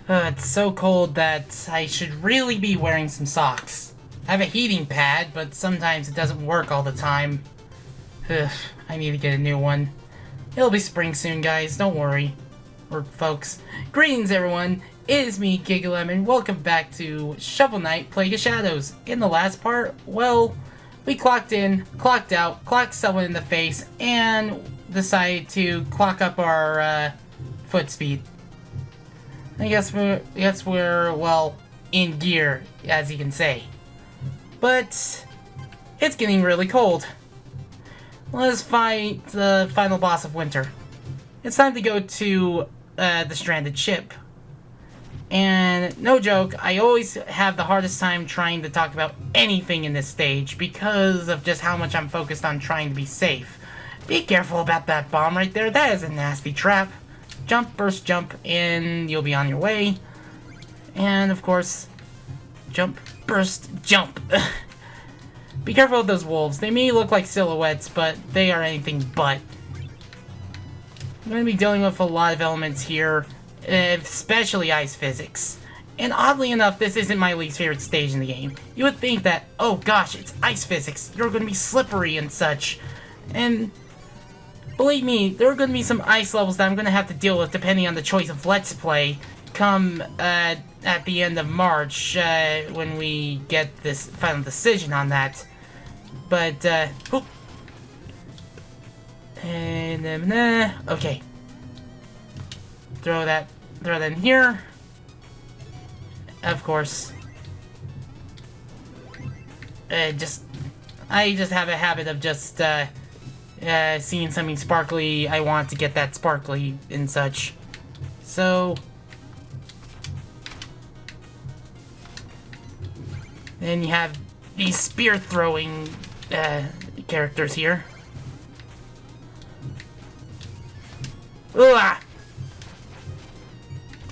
It's so cold that I should really be wearing some socks. I have a heating pad, but sometimes it doesn't work all the time. Ugh, I need to get a new one. It'll be spring soon, guys, don't worry. Or folks. Greetings, everyone. It is me, Gigalem, welcome back to Shovel Knight Plague of Shadows. In the last part, well, we clocked in, clocked out, clocked someone in the face, and decided to clock up our foot speed. I guess we're, well, in gear, as you can say. But it's getting really cold. Let's fight the final boss of winter. It's time to go to the stranded ship. And no joke, I always have the hardest time trying to talk about anything in this stage because of just how much I'm focused on trying to be safe. Be careful about that bomb right there, that is a nasty trap. Jump, burst, jump, and you'll be on your way. And of course, jump, burst, jump. Be careful of those wolves. They may look like silhouettes, but they are anything but. I'm going to be dealing with a lot of elements here, especially ice physics. And oddly enough, this isn't my least favorite stage in the game. You would think that, oh gosh, it's ice physics, you're going to be slippery and such. And believe me, there are going to be some ice levels that I'm going to have to deal with depending on the choice of Let's Play come at the end of March when we get this final decision on that. But, okay. Throw that in here. Of course. I just have a habit of just, seeing something sparkly, I want to get that sparkly and such. So, then you have these spear throwing characters here. Ugh!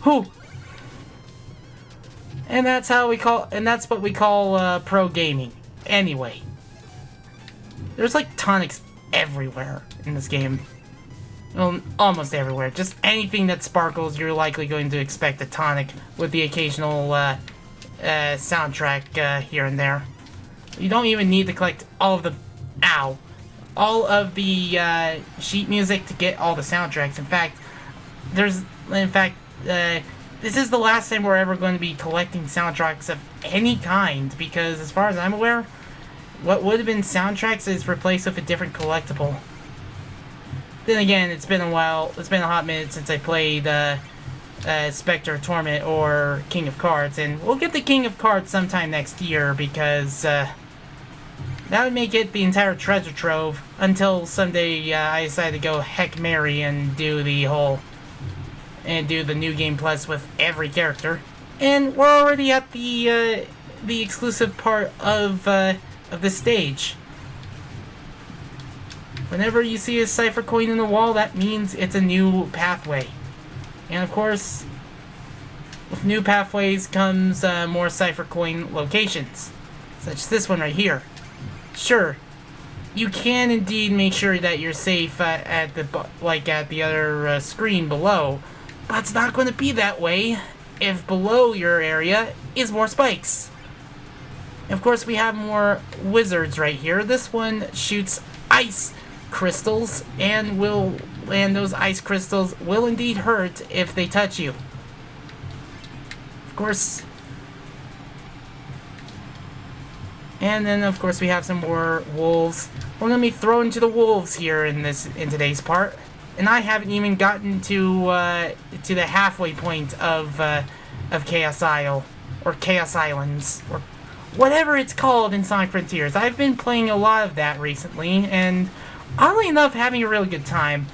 Who? And that's what we call pro gaming. Anyway, there's like tonics everywhere in this game. Well, almost everywhere. Just anything that sparkles, you're likely going to expect a tonic with the occasional soundtrack here and there. You don't even need to collect all of the sheet music to get all the soundtracks. In fact, this is the last time we're ever going to be collecting soundtracks of any kind, because as far as I'm aware, what would have been soundtracks is replaced with a different collectible. Then again, it's been a while, it's been a hot minute since I played Spectre Torment or King of Cards, and we'll get the King of Cards sometime next year, because that would make it the entire treasure trove until someday I decide to go heck merry and do the New Game Plus with every character. And we're already at the exclusive part of this stage. Whenever you see a cipher coin in the wall, that means it's a new pathway. And of course, with new pathways comes more cipher coin locations, such as this one right here. Sure, you can indeed make sure that you're safe at the other screen below, but it's not going to be that way if below your area is more spikes. Of course, we have more wizards right here. This one shoots ice crystals, and those ice crystals will indeed hurt if they touch you. Of course. And then, of course, we have some more wolves. We're gonna be thrown to the wolves here in today's part, and I haven't even gotten to the halfway point of Chaos Isle or Chaos Islands or whatever it's called in Sonic Frontiers. I've been playing a lot of that recently, and oddly enough, having a really good time.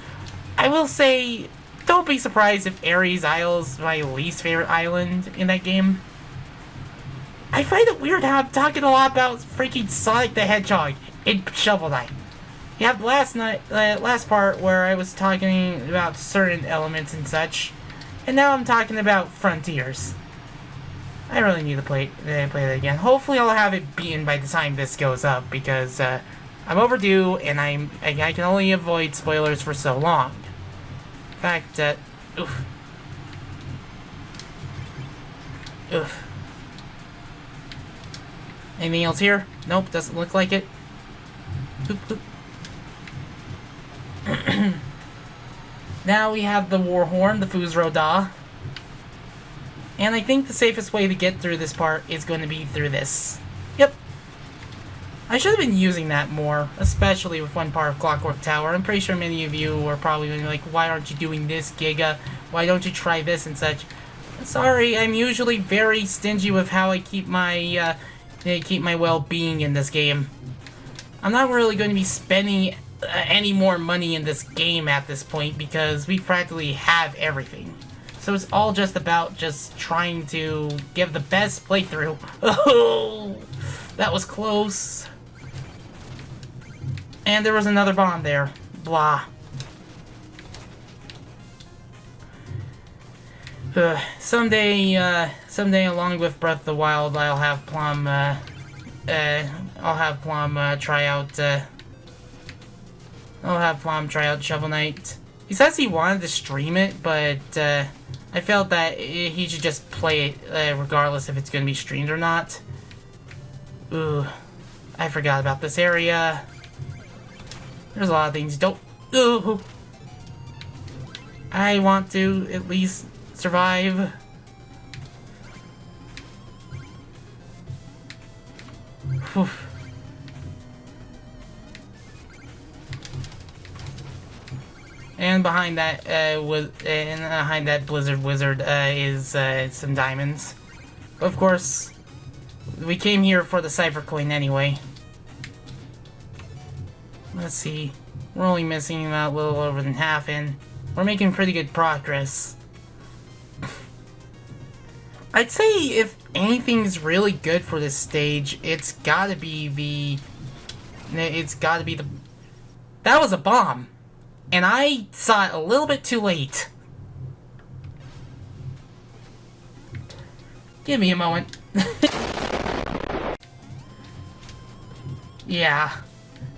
I will say, don't be surprised if Ares Isle is my least favorite island in that game. I find it weird how I'm talking a lot about freaking Sonic the Hedgehog in Shovel Knight. You have last part where I was talking about certain elements and such, and now I'm talking about Frontiers. I really need to play that again. Hopefully I'll have it beaten by the time this goes up, because I'm overdue, and I can only avoid spoilers for so long. In fact, oof. Ugh. Anything else here? Nope, doesn't look like it. Boop, boop. Now we have the war horn, the Fuzro Da. And I think the safest way to get through this part is going to be through this. Yep. I should have been using that more, especially with one part of Clockwork Tower. I'm pretty sure many of you are probably going to be like, why aren't you doing this, Giga? Why don't you try this and such? Sorry, I'm usually very stingy with how I keep my well-being in this game. I'm not really going to be spending any more money in this game at this point because we practically have everything. So it's all just about just trying to give the best playthrough. Oh, that was close. And there was another bomb there. Blah. Someday, along with Breath of the Wild, I'll have Plum try out Shovel Knight. He says he wanted to stream it, but I felt that he should just play it regardless if it's going to be streamed or not. Ooh, I forgot about this area. There's a lot of things. Don't. Ooh, I want to at least survive. Whew. And behind that behind that Blizzard Wizard is some diamonds. Of course, we came here for the Cypher Coin anyway. Let's see. We're only missing about a little over than half in. We're making pretty good progress. I'd say if anything's really good for this stage, it's gotta be the... That was a bomb! And I saw it a little bit too late. Give me a moment. Yeah.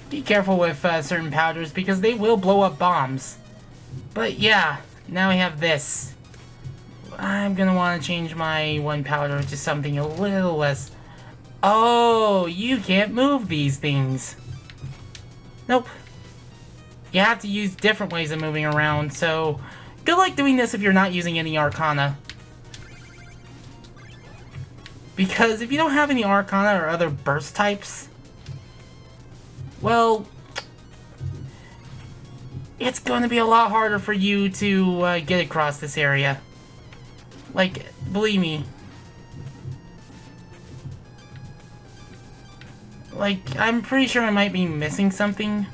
Be careful with certain powders because they will blow up bombs. But yeah, now we have this. I'm gonna want to change my one powder to something a little less... Oh, you can't move these things. Nope. You have to use different ways of moving around, so good luck doing this if you're not using any Arcana. Because if you don't have any Arcana or other burst types, well, it's going to be a lot harder for you to get across this area. Like, believe me. Like, I'm pretty sure I might be missing something.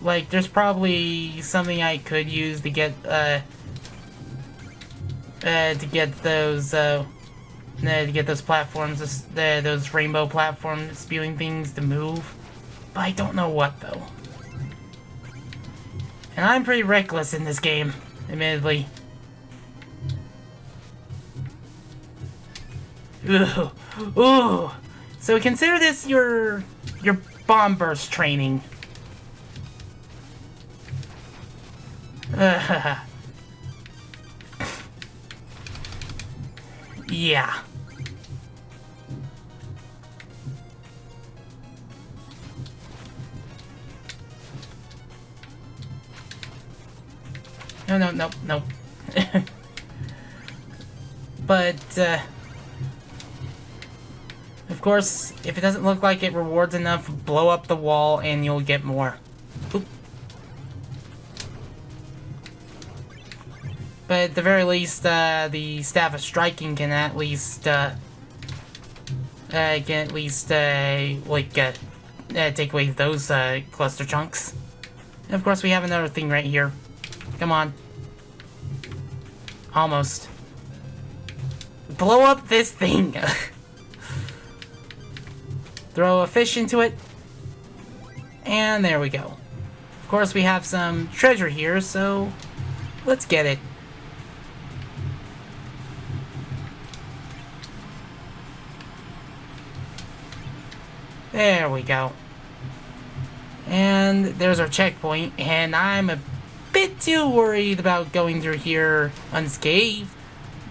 Like, there's probably something I could use to get those platforms, those rainbow platform spewing things to move. But I don't know what, though. And I'm pretty reckless in this game, admittedly. Ooh, ooh. So consider this your bomb burst training. Yeah. No. But, of course, if it doesn't look like it rewards enough, blow up the wall and you'll get more. Oop. But at the very least, the Staff of Striking can at least, take away those, cluster chunks. And of course, we have another thing right here. Come on. Almost. Blow up this thing! Throw a fish into it. And there we go. Of course, we have some treasure here, so let's get it. There we go. And there's our checkpoint, and I'm a bit too worried about going through here unscathed.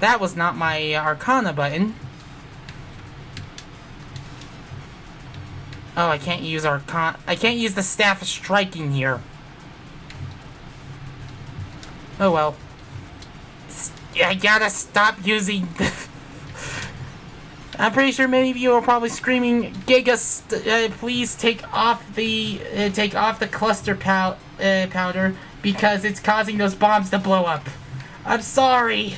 That was not my Arcana button. Oh, I can't use I can't use the Staff of Striking here. Oh well. I gotta stop using the... I'm pretty sure many of you are probably screaming, Giga, please take off the cluster powder because it's causing those bombs to blow up. I'm sorry.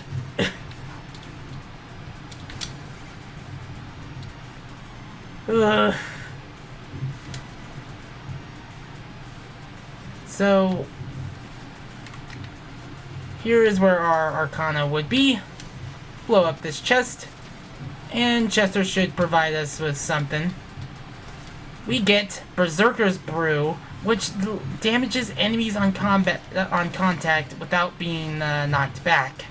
Ugh. So, here is where our Arcana would be. Blow up this chest. And Chester should provide us with something. We get Berserker's Brew, which damages enemies on contact without being knocked back.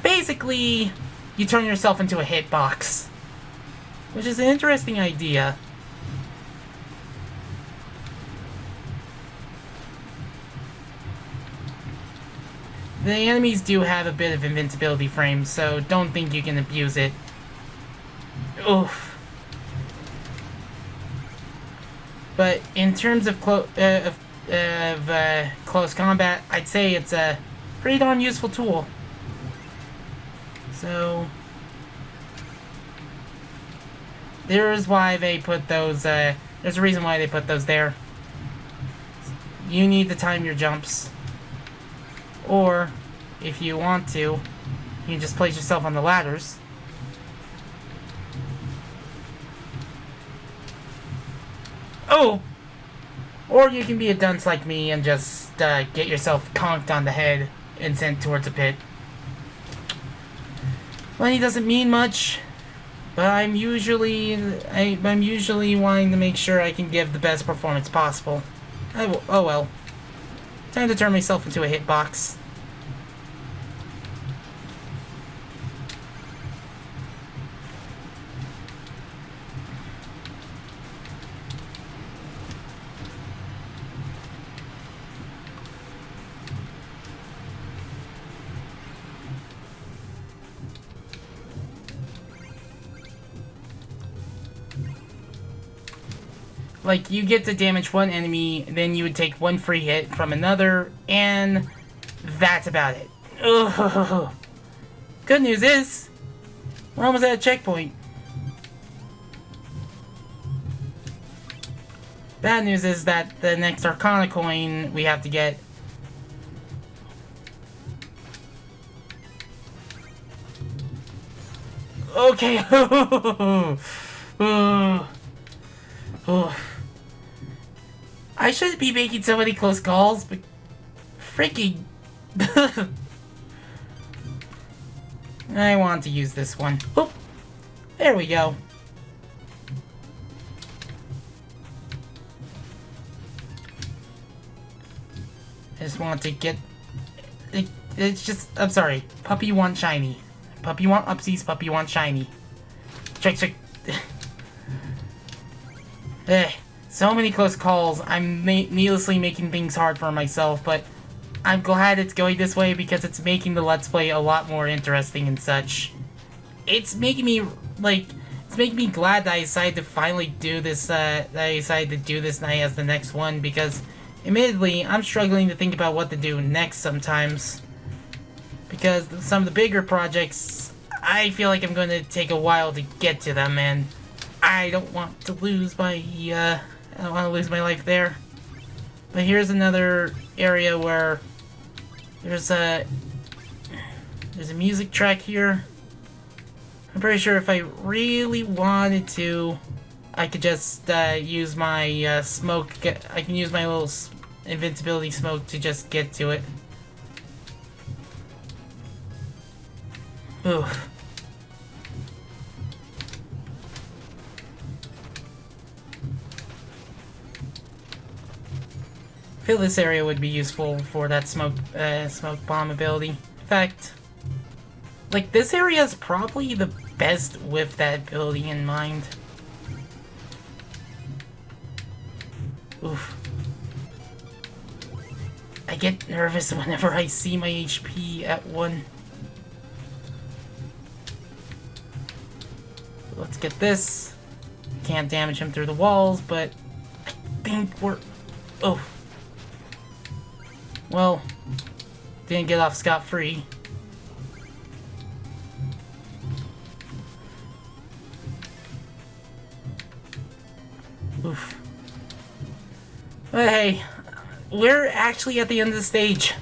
Basically, you turn yourself into a hitbox, which is an interesting idea. The enemies do have a bit of invincibility frames, so don't think you can abuse it. Oof. But in terms of close combat, I'd say it's a pretty darn useful tool. So there's why they put those. There's a reason why they put those there. You need to time your jumps. Or, if you want to, you can just place yourself on the ladders. Oh! Or you can be a dunce like me and just get yourself conked on the head and sent towards a pit. Money doesn't mean much, but I'm usually wanting to make sure I can give the best performance possible. Oh well. Time to turn myself into a hitbox. Like, you get to damage one enemy, then you would take one free hit from another, and that's about it. Ugh. Good news is, we're almost at a checkpoint. Bad news is that the next Arcana coin we have to get... Okay. I shouldn't be making so many close calls, but freaking... I want to use this one. Oh, there we go. I just want to get... It's just... I'm sorry. Puppy want shiny. Puppy want upsies, puppy want shiny. Check. So many close calls. I'm needlessly making things hard for myself, but I'm glad it's going this way because it's making the Let's Play a lot more interesting and such. It's making me, it's making me glad that I decided to finally do this, night as the next one, because, admittedly, I'm struggling to think about what to do next sometimes. Because some of the bigger projects, I feel like I'm going to take a while to get to them, and I don't want to lose my, I don't want to lose my life there. But here's another area where there's a music track here. I'm pretty sure if I really wanted to, I could just use my smoke. I can use my little invincibility smoke to just get to it. Oof. I feel this area would be useful for that smoke bomb ability. In fact, like, this area is probably the best with that ability in mind. Oof. I get nervous whenever I see my HP at 1. Let's get this. Can't damage him through the walls, but I think we're... Oh. Well, didn't get off scot-free. Oof. But hey, we're actually at the end of the stage.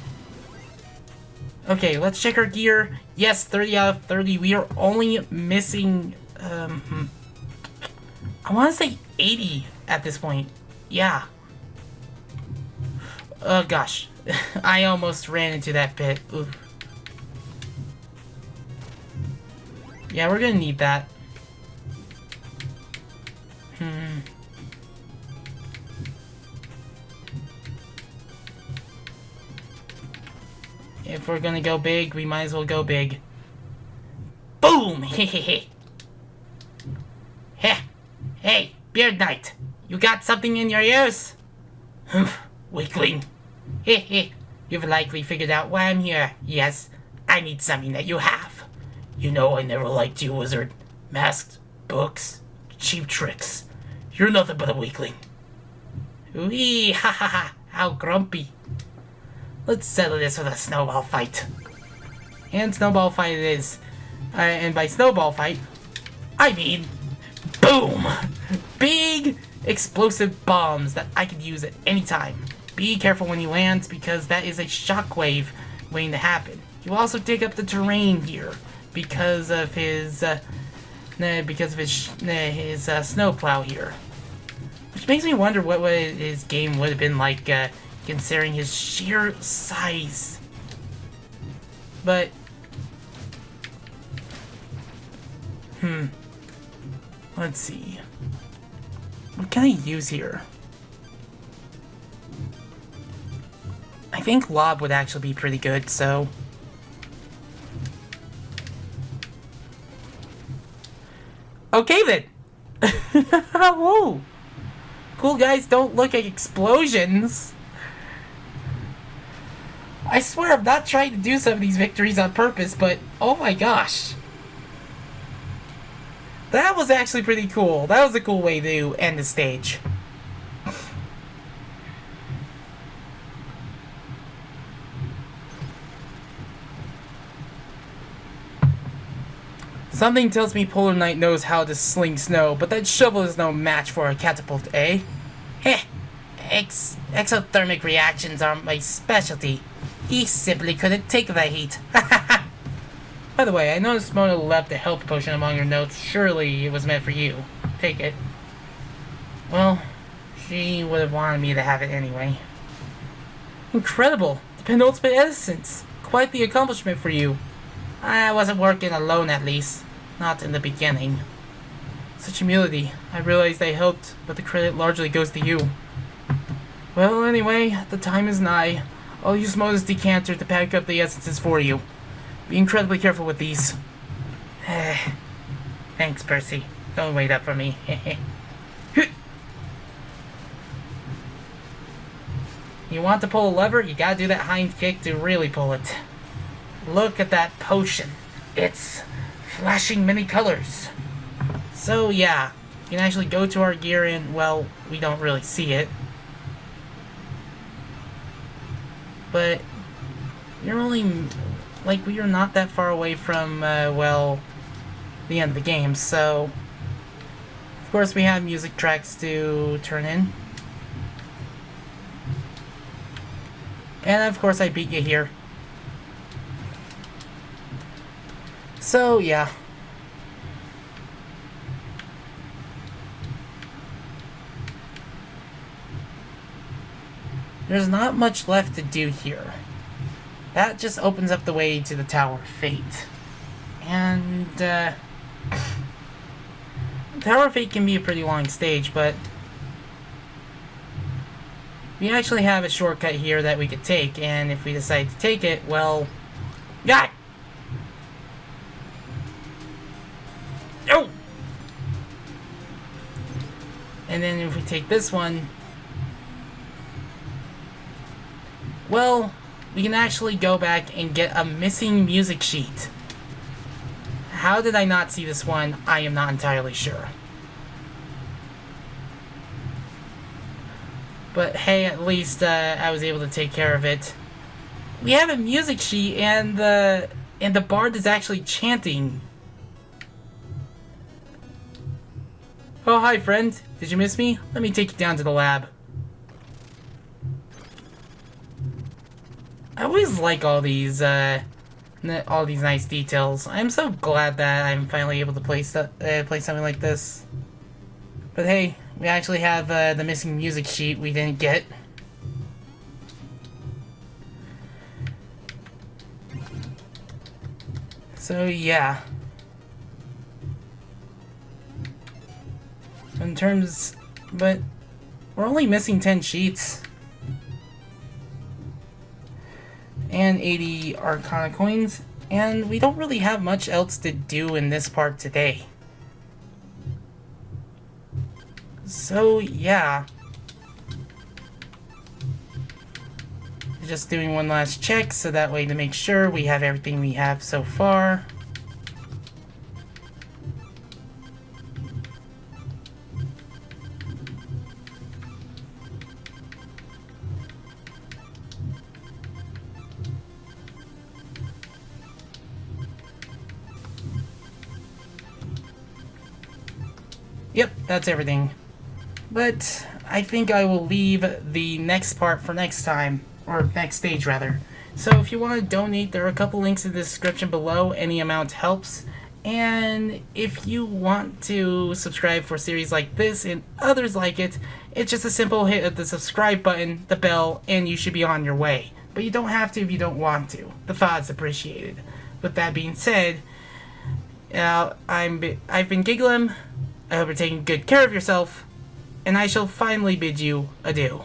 Okay, let's check our gear. Yes, 30 out of 30. We are only missing, I want to say 80 at this point. Yeah. Oh gosh. I almost ran into that pit. Oof. Yeah, we're gonna need that. If we're gonna go big, we might as well go big. Boom! Hehehe. Heh! Hey, Beard Knight! You got something in your ears? Humph, weakling. Hehe. You've likely figured out why I'm here. Yes, I need something that you have. You know I never liked you, wizard. Masks, books, cheap tricks. You're nothing but a weakling. Wee ha ha ha! How grumpy. Let's settle this with a snowball fight. And snowball fight it is. And by snowball fight, I mean boom! Big explosive bombs that I could use at any time. Be careful when he lands because that is a shockwave waiting to happen. He will also dig up the terrain here because of his snowplow here. Which makes me wonder what his game would have been like considering his sheer size. But let's see. What can I use here? I think Lob would actually be pretty good, so... Okay then! Whoa! Cool guys don't look at explosions! I swear I'm not trying to do some of these victories on purpose, but oh my gosh. That was actually pretty cool. That was a cool way to end the stage. Something tells me Polar Knight knows how to sling snow, but that shovel is no match for a catapult, eh? Heh! Exothermic reactions are my specialty. He simply couldn't take the heat. By the way, I noticed Mona left a health potion among her notes. Surely it was meant for you. Take it. Well, she would have wanted me to have it anyway. Incredible! The penultimate essence! Quite the accomplishment for you. I wasn't working alone at least. Not in the beginning. Such humility. I realized I helped, but the credit largely goes to you. Well, anyway, the time is nigh. I'll use Mona's decanter to pack up the essences for you. Be incredibly careful with these. Thanks, Percy. Don't wait up for me. You want to pull a lever? You gotta do that hind kick to really pull it. Look at that potion. It's flashing many colors. So yeah, you can actually go to our gear and, well, we don't really see it. But you're only, like, we are not that far away from, well, the end of the game, so of course we have music tracks to turn in. And of course I beat you here. So yeah. There's not much left to do here. That just opens up the way to the Tower of Fate. And, Tower of Fate can be a pretty long stage, but we actually have a shortcut here that we could take, and if we decide to take it, well... God! Oh! And then if we take this one... Well, we can actually go back and get a missing music sheet. How did I not see this one? I am not entirely sure. But hey, at least I was able to take care of it. We have a music sheet, and the bard is actually chanting. Oh, hi, friend. Did you miss me? Let me take you down to the lab. I always like all these nice details. I'm so glad that I'm finally able to play something like this. But hey, we actually have the missing music sheet we didn't get. So yeah. But we're only missing 10 sheets. And 80 Arcana coins. And we don't really have much else to do in this part today. So, yeah. Just doing one last check, so that way to make sure we have everything we have so far. Yep, that's everything. But I think I will leave the next part for next time, or next stage rather. So if you want to donate, there are a couple links in the description below. Any amount helps. And if you want to subscribe for series like this and others like it, it's just a simple hit of the subscribe button, the bell, and you should be on your way. But you don't have to if you don't want to. The thought's appreciated. With that being said, I've been Gigglim. I hope you're taking good care of yourself, and I shall finally bid you adieu.